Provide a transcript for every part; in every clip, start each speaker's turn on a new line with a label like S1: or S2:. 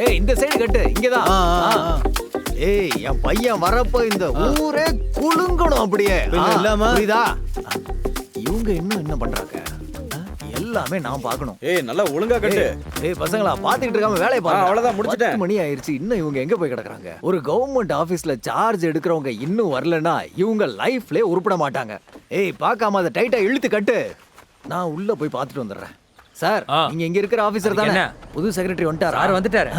S1: ஏய் இந்த சைடு கட்டு இங்கதான். ஏய் என் பையன் வரப்போ இந்த ஊரே குலுங்கணும் அப்படியே. புரியுதா? இவங்க இன்னும் என்ன பண்றாங்க? எல்லாமே நான் பார்க்கணும்.
S2: ஏய் நல்லா ஒழுங்கா கட்டு.
S1: ஏய் பசங்களா பாத்துக்கிட்டு இருக்காம வேலைய பாருங்க.
S2: அவ்வளவுதான் முடிச்சிட்டேன்.
S1: 10 மணி ஆயிருச்சு. இன்னும் இவங்க எங்க போய் கிடக்குறாங்க? ஒரு கவர்மெண்ட் ஆபீஸ்ல சார்ஜ் எடுக்கிறவங்க இன்னும் வரலனா இவங்க லைஃப்லயே உருப்பட மாட்டாங்க. ஏய் பார்க்காம அத டைட்டா இழுத்து கட்டு. நான் உள்ள போய் பார்த்துட்டு வந்துடுறேன். சார் நீங்க இங்க இருக்கிற ஆபீசர் தானே? புது செக்ரட்டரி வந்துட்டாரா?
S3: சார் வந்துட்டாரு.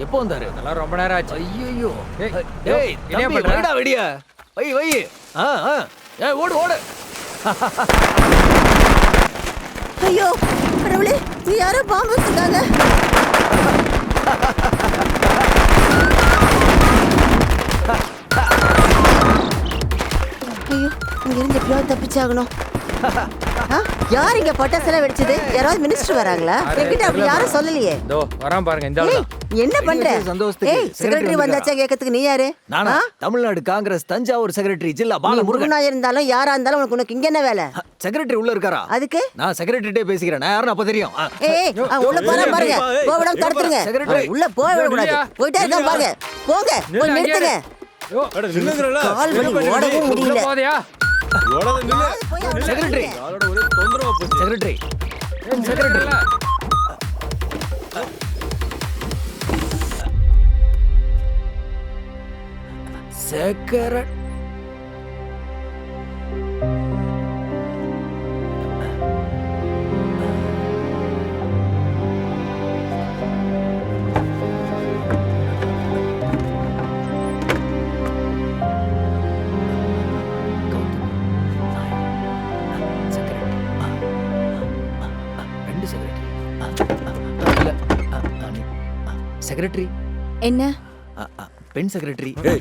S1: எப்போ வந்தாரு?
S3: அதெல்லாம் ரொம்ப நேரம் ஆச்சு.
S1: ஐயோ
S3: ஏய் என்ன பண்ற?
S1: வைடா வெடிய. வை வை. ஏய் ஓடு ஓடு.
S4: ஐயோ கடவுளே, யாரோ பாம்பு வச்சிருக்காங்க. ஐயோ இங்க இருந்து எப்படியாவது தப்பிச்சாகணும். யார் இங்க பட்டாசெல்லாம் வெடிச்சது? யாராவது மினிஸ்டர் வராங்களா? என்கிட்ட அப்படி யாரும் சொல்லலையே.
S3: இதோ வரான் பாருங்க இந்த ஆளு.
S4: என்ன பண்ற? ஏய் செக்ரட்டரி வந்தாச்சா கேட்கிறதுக்கு நீ யாரு?
S1: நானா தமிழ்நாடு காங்கிரஸ் தஞ்சாவூர் செக்ரட்டரி ஜில்லா பாலமுருகன்.
S4: முருகனா இருந்தாலும் யாரா இருந்தாலும் உனக்கு இங்க என்ன வேலை?
S1: செக்ரட்டரி உள்ள இருக்காரா?
S4: அதுக்கு
S1: நான் செக்ரட்டரிட்டே பேசிக்கிறேன். நான் யாருன்னு அப்ப தெரியும்.
S4: ஏய் உள்ள போறா பாருங்க. போவிடாம தடுத்துருங்க. உள்ள போய் விட கூடாது. போயிட்டே இருக்க பாருங்க. போங்க. போய் நிறுத்துங்க.
S2: அட நில்லுங்கறல.
S4: கால் வலி ஓடவும் முடியல.
S3: போதையா?
S2: ஓடாத நில்லு.
S1: செக்ரட்டரி
S2: அவளோட ஒரே தொந்தரவா போச்சு.
S1: செக்ரட்டரி செக்ரட்டரி செக்ரட்டரி செக்ரட்டரி
S5: என்ன?
S1: பெண் செக்ரட்டரி.
S2: ஏய்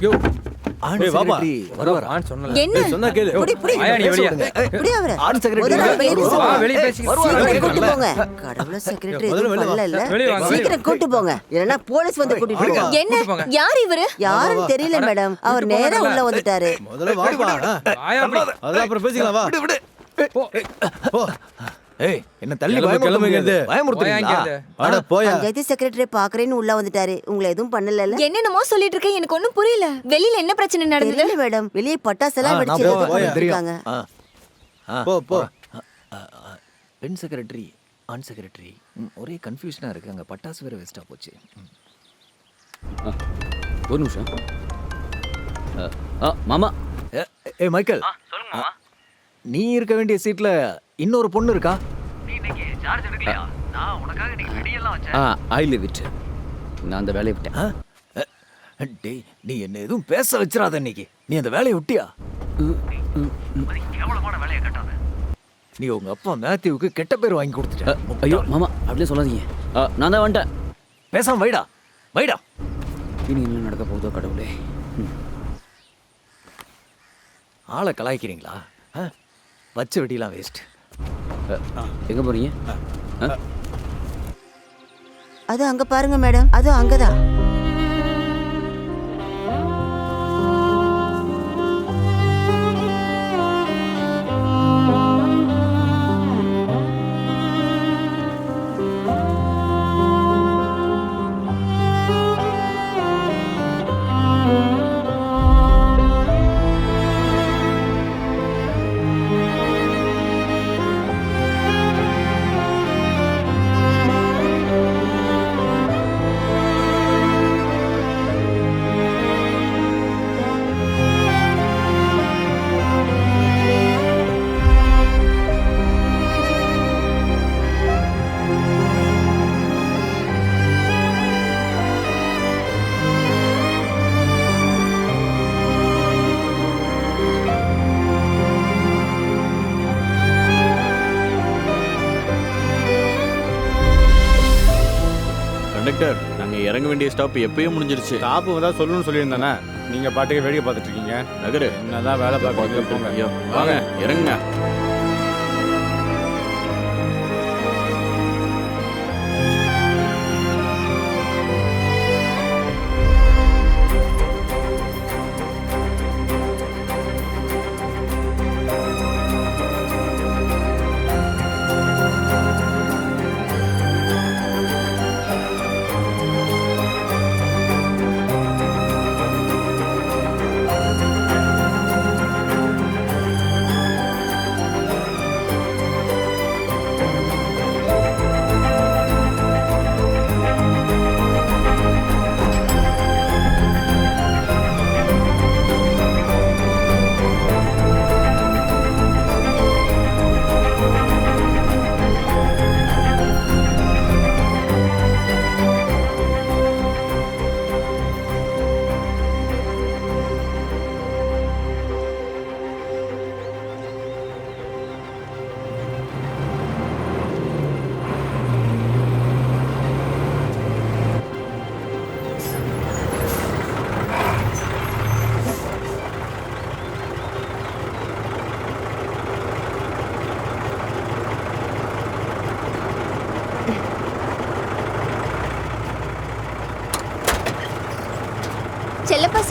S1: ஆண்
S2: ஏய், வாப்பா.
S1: செக்ரட்டரி வருவாரா?
S3: ஆன் சொன்னல.
S5: என்ன?
S2: ஏய் சொன்னா கேளு.
S4: புடி புடி.
S3: ஆயா நீ வெளிய.
S4: புடி அவரை.
S1: ஆண் செக்ரட்டரி
S4: முதல்ல வெளிய
S1: வருவாரா?
S4: சொல்லுங்க.
S3: வெளிய பேசி.
S4: சீக்கிரம் கூட்டு போங்க. கடவுளே செக்ரட்டரி
S2: முதல்ல
S4: எதுவும்
S2: வெளிய வா.
S4: பண்ணல இல்ல.
S3: வெளிய வாங்க.
S4: சீக்கிரம் கூட்டு போங்க. இல்லனா போலீஸ் வந்து கூட்டிட்டு போங்க.
S5: என்ன?
S3: கூட்டு போங்க.
S5: யார் இவரு?
S4: யாருன்னு தெரியல மேடம். அவர் நேரா உள்ள வந்துட்டாரு.
S2: முதல்ல வாப்பா.
S3: ஆயா அப்படி.
S2: அத அப்புறம் பேசிக்கலாம் வா.
S1: விடு விடு.
S3: போ.
S2: போ.
S1: ஏய் என்ன தள்ளி
S2: கிளம்பு, கிளம்புங்க இது.
S1: பயமுறுத்துறீங்களா?
S2: அட போயா.
S4: பஞ்சாயத்து செக்ரட்டரி பாக்குறேன்னு உள்ள வந்துட்டாரு. உங்களை எதுவும் பண்ணல?
S5: என்னென்னமோ சொல்லிட்டு இருக்க, எனக்கு ஒண்ணும் புரியல. வெளியில என்ன பிரச்சனை நடந்தது?
S4: தெரியல மேடம். வெளியே பட்டாசெல்லாம்
S1: நான்
S4: வெடிச்சு
S1: போறேன்.
S4: ஏதோ
S1: தெரியும்.
S4: இருக்காங்க.
S2: போ போ.
S1: பெண் செக்ரட்டரி ஆண் செக்ரட்டரி ஒரே கன்ஃபியூஷனா இருக்கு. அங்க பட்டாசு வேற வேஸ்டா போச்சு.
S6: ஒரு நிமிஷம். மாமா.
S1: ஏ மைக்கேல், நீ இருக்க வேண்டிய சீட்ல இன்னொரு பொண்ணு இருக்கா?
S6: I live it. நான் அந்த வேலையை விட்டேன்.
S1: டேய் நீ என்ன எதுவும் பேச வச்சிராத இன்னைக்கு. நீ அந்த வேலையை விட்டியா? நீ உங்க அப்பா மேத்யூவுக்கு கெட்ட பேர் வாங்கி கொடுத்துட்ட.
S6: ஐயோ மாமா அப்படியே சொல்லாதீங்க. நான் தான் வந்துட்டேன்.
S1: பேசாம வைடா வைடா.
S6: இனி என்ன நடக்க போகுதோ கடவுளே.
S1: ஆளை கலாய்க்கிறீங்களா? வச்ச வெட்டிலாம் வேஸ்ட்.
S6: எங்க போறீங்க?
S4: அது அங்க பாருங்க மேடம். அது அங்கதான்.
S2: கண்டக்டர், நாங்க இறங்க வேண்டிய ஸ்டாப் எப்பயே முடிஞ்சிருச்சு.
S7: ஸ்டாப் வந்தா சொல்லணும்னு சொல்லியிருந்தானே. நீங்க பாட்டுக்கு வேடிக்கை பார்த்துட்டு இருக்கீங்க.
S2: நகரு
S7: என்னதான் வேலை பார்க்க போங்க.
S2: ஐயோ, வாங்க இறங்குங்க.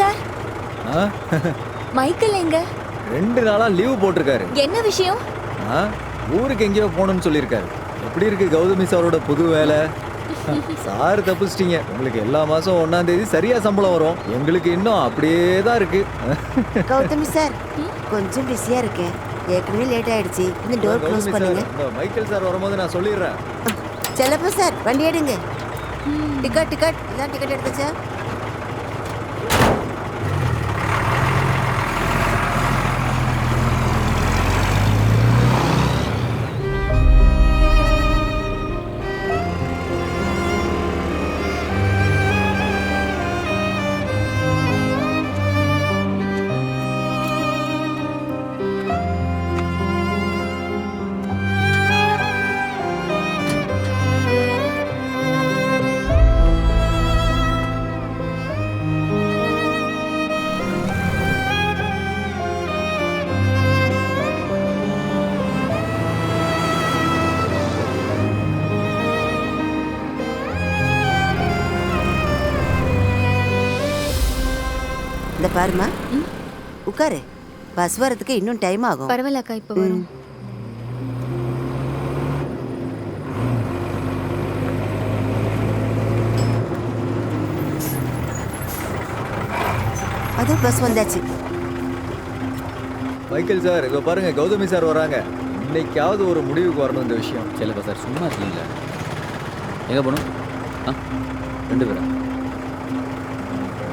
S5: சார்
S1: ஆ?
S5: மைக்கேல் எங்க
S1: 2 நாளா லீவு போட்டிருக்காரு.
S5: என்ன விஷயம்?
S1: ஆ? ஊருக்கு எங்கேயோ போகணும்னு சொல்லியிருக்காரு. எப்படி இருக்கு கௌதமி சாரோட புது வேலை? சார் தப்பிச்சிட்டீங்க. உங்களுக்கு எல்லா மாசம் 1ஆம் தேதி சரியா சம்பளம் வரும். எங்களுக்கு இன்னும் அப்படியே தான் இருக்கு.
S4: கௌதமி சார் கொஞ்சம் பிஸியா இருக்கேன். ஏற்கனவே லேட் ஆயிடுச்சு. இந்த டோர் க்ளோஸ்
S1: கௌதமி
S4: பண்ணுங்க.
S1: சார், இந்த மைக்கேல் சார் வரும்போது நான் சொல்லிடுறேன்.
S4: செல்லப்பா சார் வண்டி எடுங்க. டிக்கெட் எல்லாம் டிக்கெட் எடுத்துச்சா? இந்த பாருமா, உட்காரு. பஸ் வரதுக்கு இன்னும் டைம் ஆகும்.
S5: பரவாயில்ல அக்கா, இப்ப வரும்.
S4: அது பஸ் வந்தாச்சு.
S1: மைக்கேல் சார், இதோ பாருங்க கௌதமி சார் வராங்க. இன்னைக்காவது ஒரு முடிவுக்கு வரணும் இந்த விஷயம்.
S6: செல்லப்பா சார் சும்மா இருக்கீங்களா? எங்கே போகணும்? ஆ 2 பேரா?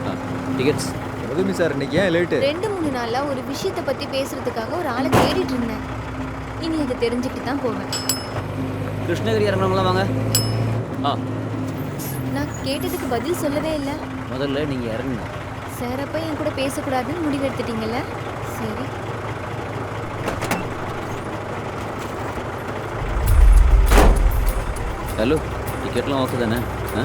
S6: ஆ டிக்கெட்ஸ்.
S1: கௌதமி சார் இன்னைக்கு ஏன் லேட்டு?
S5: 2-3 நாளா ஒரு விஷயத்தை பத்தி பேசுறதுக்காக ஒரு ஆளை தேடிட்டு இருந்தேன். இனி அதை தெரிஞ்சுக்கிட்டு தான் போவேன்.
S6: கிருஷ்ணகிரி இறங்குறவங்களாம் வாங்க. ஆ
S5: நான் கேட்டதுக்கு பதில் சொல்லவே இல்லை.
S6: முதல்ல நீங்கள் இறங்குங்க.
S5: சார் அப்ப என் கூட பேசக்கூடாதுன்னு முடிவு எடுத்துட்டீங்கல்ல? சரி.
S6: ஹலோ, டிக்கெட்லாம் ஓகே தானே? ஆ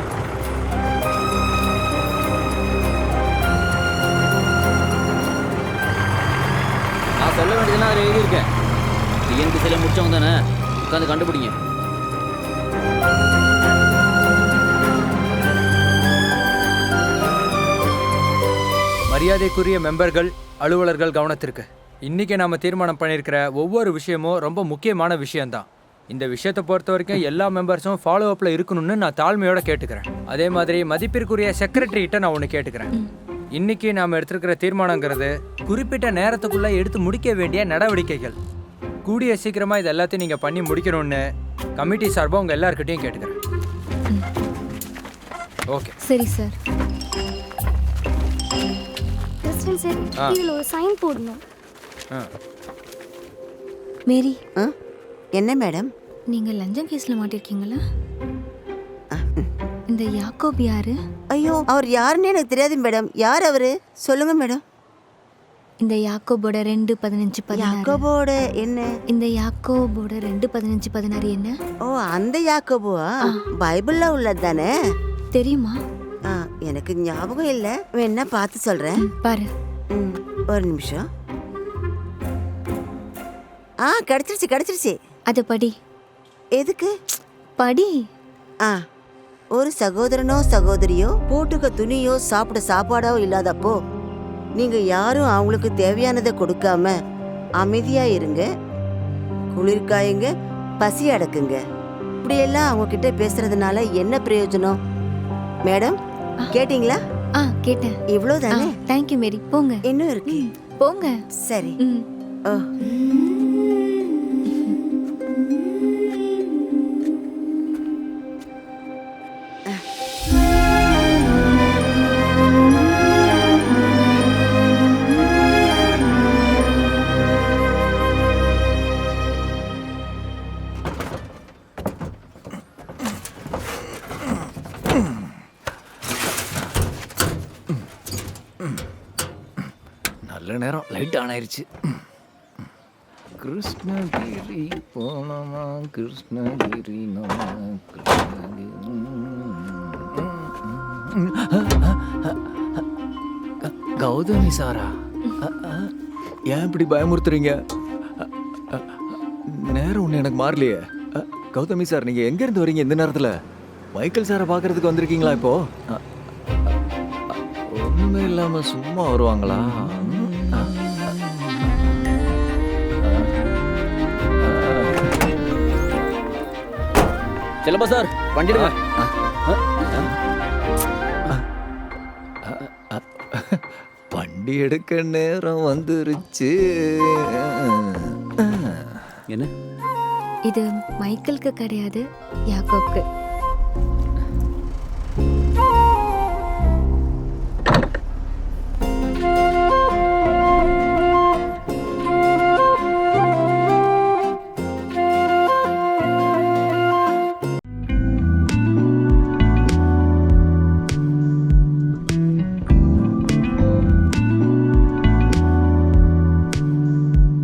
S6: நான் சொல்ல வேண்டியதுன்னா அதில் எழுதியிருக்கேன். டிஎன்பிசியில் முடிச்சவங்க தானே, உட்காந்து கண்டுபிடிங்க.
S3: மரியாதைக்குரிய மெம்பர்கள், அலுவலர்கள் கவனத்திற்கு. இன்னைக்கு நாம தீர்மானம் பண்ணியிருக்கிற ஒவ்வொரு விஷயமும் ரொம்ப முக்கியமான விஷயம்தான். இந்த விஷயத்தை பொறுத்த வரைக்கும் எல்லா மெம்பர்ஸும் ஃபாலோ அப்பில் இருக்கணும்னு நான் தாழ்மையோட கேட்டுக்கிறேன். அதே மாதிரி மதிப்பிற்குரிய செக்ரட்டரிகிட்ட நான் ஒன்று கேட்டுக்கிறேன். இன்னைக்கு நாம் எடுத்திருக்கிற தீர்மானங்கிறது குறிப்பிட்ட நேரத்துக்குள்ளே எடுத்து முடிக்க வேண்டிய நடவடிக்கைகள். கூடிய சீக்கிரமாக இது எல்லாத்தையும் நீங்கள் பண்ணி முடிக்கணும்னு கமிட்டி சார்பாக உங்கள் எல்லாருக்கிட்டையும் கேட்டுக்கிறேன். ஓகே.
S5: சரி சார்.
S8: கிறிஸ்டின் சார்,
S3: ஆ.
S8: இதில் ஒரு சைன் போடணும்.
S3: ஆ
S5: மேரி,
S4: ஆ? என்ன மேடம்?
S5: நீங்க லஞ்சம் கேஸ்ல மாட்டிருக்கீங்களா? இந்த யாக்கோப் யாரு?
S4: ஐயோ, அவர் யாருன்னு எனக்கு தெரியாது மேடம். யார் அவரு? சொல்லுங்க மேடம்.
S5: இந்த யாக்கோபோட 2:15-16.
S4: யாக்கோபோட என்ன?
S5: இந்த யாக்கோபோட 2:15-16 என்ன?
S4: ஓ, அந்த யாக்கோபுவா? பைபிள்ல உள்ளது தானே?
S5: தெரியுமா?
S4: எனக்கு ஞாபகம் இல்ல. வேணா பார்த்து சொல்றேன்.
S5: பாரு.
S4: ஒரு நிமிஷம். கிடைச்சிருச்சு.
S5: அது படி.
S4: எதுக்கு?
S5: படி.
S4: ஒரு சகோதரனோ சகோதரியோ போட்டுக்க துணியோ சாப்பிட சாப்பாடோ இல்லாதப்போ நீங்க யாரும் அவங்களுக்கு தேவையானதை கொடுக்காம அமைதியா இருங்க, குளிர்காயுங்க, பசி அடக்குங்க. இப்படியெல்லாம் அவங்க கிட்ட பேசுறதுனால என்ன பிரயோஜனம்? மேடம், கேட்டீங்களா?
S5: கேட்டேன்.
S4: இவ்வளவுதானே?
S5: Thank you Mary. போங்க.
S4: இன்னும் இருக்கு.
S5: போங்க.
S4: சரி. ஓ,
S1: நல்ல நேரம் லைட் ஆன் ஆயிருச்சு. கிருஷ்ணகிரி போனமா, கிருஷ்ணகிரி நம்ம கிருஷ்ணகிரி. கௌதமி சாரா, ஏன் இப்படி பயமுறுத்துறீங்க? நேரம் ஒன்று எனக்கு மாறலையே. கௌதமி சார், நீங்க எங்க இருந்து வரீங்க இந்த நேரத்துல? மைக்கேல் சாரை பார்க்கறதுக்கு வந்திருக்கீங்களா இப்போ? ஒரு ஒண்ணுமே இல்லாம சும்மா வருவாங்களா?
S6: செல்லப்பா சார் வண்டிடுங்க.
S1: வண்டி எடுக்க நேரம் வந்துருச்சு.
S6: என்ன
S5: இது மைக்கேலுக்கு கிடையாது, யாக்கோப்க்கு.